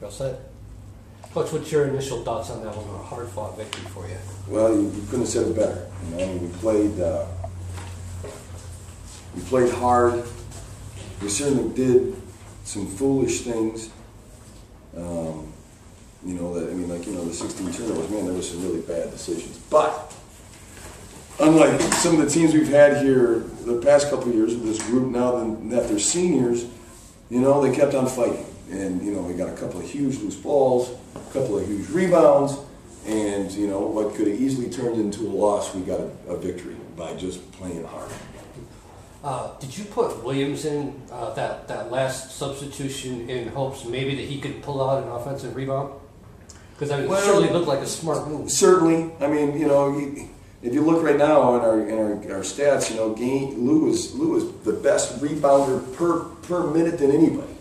Well said. Coach, what's your initial thoughts on that one? A hard-fought victory for you. Well, you couldn't have said it better. You know, we played hard. We certainly did some foolish things. The 16 turnovers, man, there were some really bad decisions. But unlike some of the teams we've had here the past couple of years with this group now that they're seniors, you know, they kept on fighting. And, you know, we got a couple of huge loose balls, a couple of huge rebounds, and, you know, what could have easily turned into a loss, we got a victory by just playing hard. Did you put Williams in that last substitution in hopes maybe that he could pull out an offensive rebound? Because I mean, it certainly looked like a smart move. Certainly. I mean, you know, if you look right now in our stats, you know, Lou is the best rebounder per minute than anybody.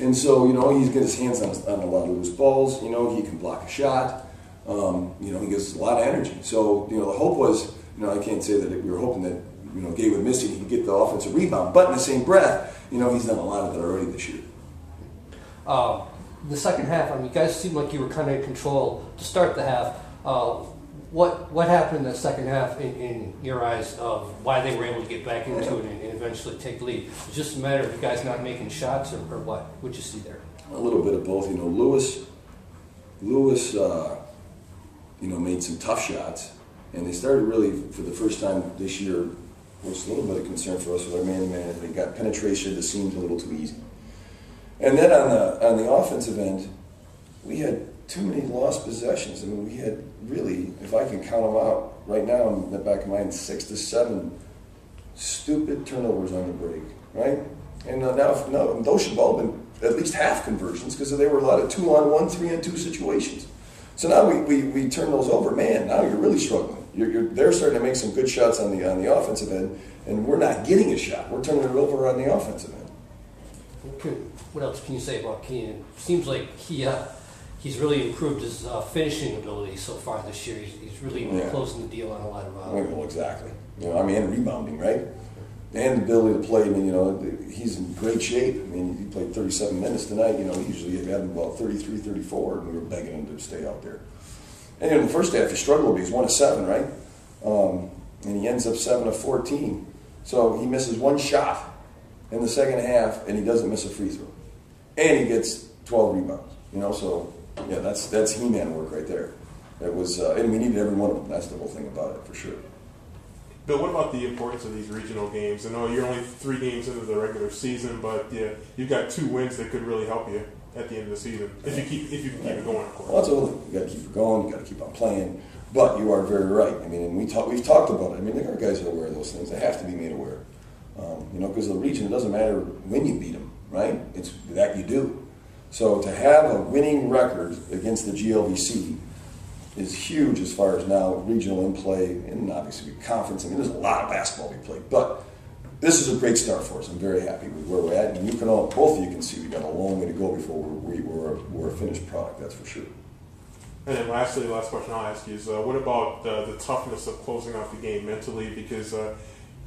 And so, you know, he's got his hands on a lot of loose balls. You know, he can block a shot. You know, he gives a lot of energy. So, you know, the hope was, you know, I can't say that we were hoping that, you know, Gabe would miss it, he could get the offensive rebound. But in the same breath, you know, he's done a lot of it already this year. The second half, I mean, you guys seemed like you were kind of in control to start the half. What happened in the second half in your eyes of why they were able to get back into it and eventually take the lead? It was just a matter of you guys not making shots or what? What'd you see there? A little bit of both. You know, Lewis, you know, made some tough shots, and they started really for the first time this year. Was a little bit of concern for us with our man-to-man. They got penetration of the seams a little too easy. And then on the offensive end, we had too many lost possessions. I mean, we had really, if I can count them out right now in the back of my mind, 6 to 7 stupid turnovers on the break, right? And now those should have all been at least half conversions because there were a lot of 2-on-1, 3-on-2 situations. So now we turn those over. Man, now you're really struggling. They're starting to make some good shots on the offensive end, and we're not getting a shot. We're turning it over on the offensive end. What else can you say about Keenan? Seems like he's really improved his finishing ability so far this year. He's really closing the deal on a lot of. Well, exactly. You know, I mean, and rebounding, right? And the ability to play. I mean, you know, he's in great shape. I mean, he played 37 minutes tonight. You know, usually he had about 33, 34, and we were begging him to stay out there. And in the first half, he struggled, but he's 1 of 7, right? And he ends up 7 of 14. So he misses one shot in the second half, and he doesn't miss a free throw. And he gets 12 rebounds. You know, so yeah, that's Heman work right there. It was, and we needed every one of them. That's the whole thing about it, for sure. Bill, what about the importance of these regional games? I know you're only 3 games into the regular season, but yeah, you've got 2 wins that could really help you at the end of the season if you can keep it going, of course. Well, absolutely. You got to keep it going. You got to keep on playing. But you are very right. I mean, and we've talked about it. I mean, our guys are aware of those things. They have to be made aware. You know, because the region, it doesn't matter when you beat them, right? It's that you do. So to have a winning record against the GLVC is huge as far as now regional in play and obviously conference. I mean, there's a lot of basketball we played, but this is a great start for us. I'm very happy with where we're at, and you can all, both of you can see we've got a long way to go before we're a finished product. That's for sure. And then lastly, the last question I'll ask you is, what about the toughness of closing out the game mentally? Because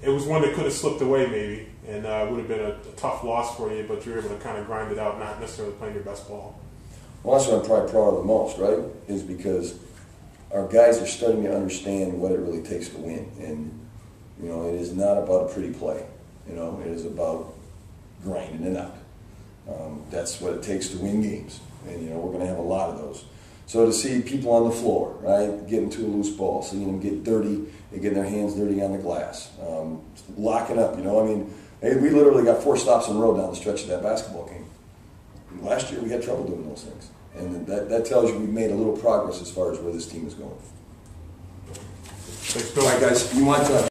it was one that could have slipped away maybe, and would have been a tough loss for you, but you were able to kind of grind it out, not necessarily playing your best ball. Well, that's what I'm probably proud of the most, right? Is because our guys are starting to understand what it really takes to win. And, you know, it is not about a pretty play. You know, it is about grinding it out. That's what it takes to win games. And, you know, we're going to have a lot of those. So to see people on the floor, right, getting to a loose ball, seeing them get dirty, and getting their hands dirty on the glass, locking up, you know, I mean, we literally got 4 stops in a row down the stretch of that basketball game. And last year we had trouble doing those things. And that tells you we've made a little progress as far as where this team is going. Thanks, Bill. All right, guys, you want to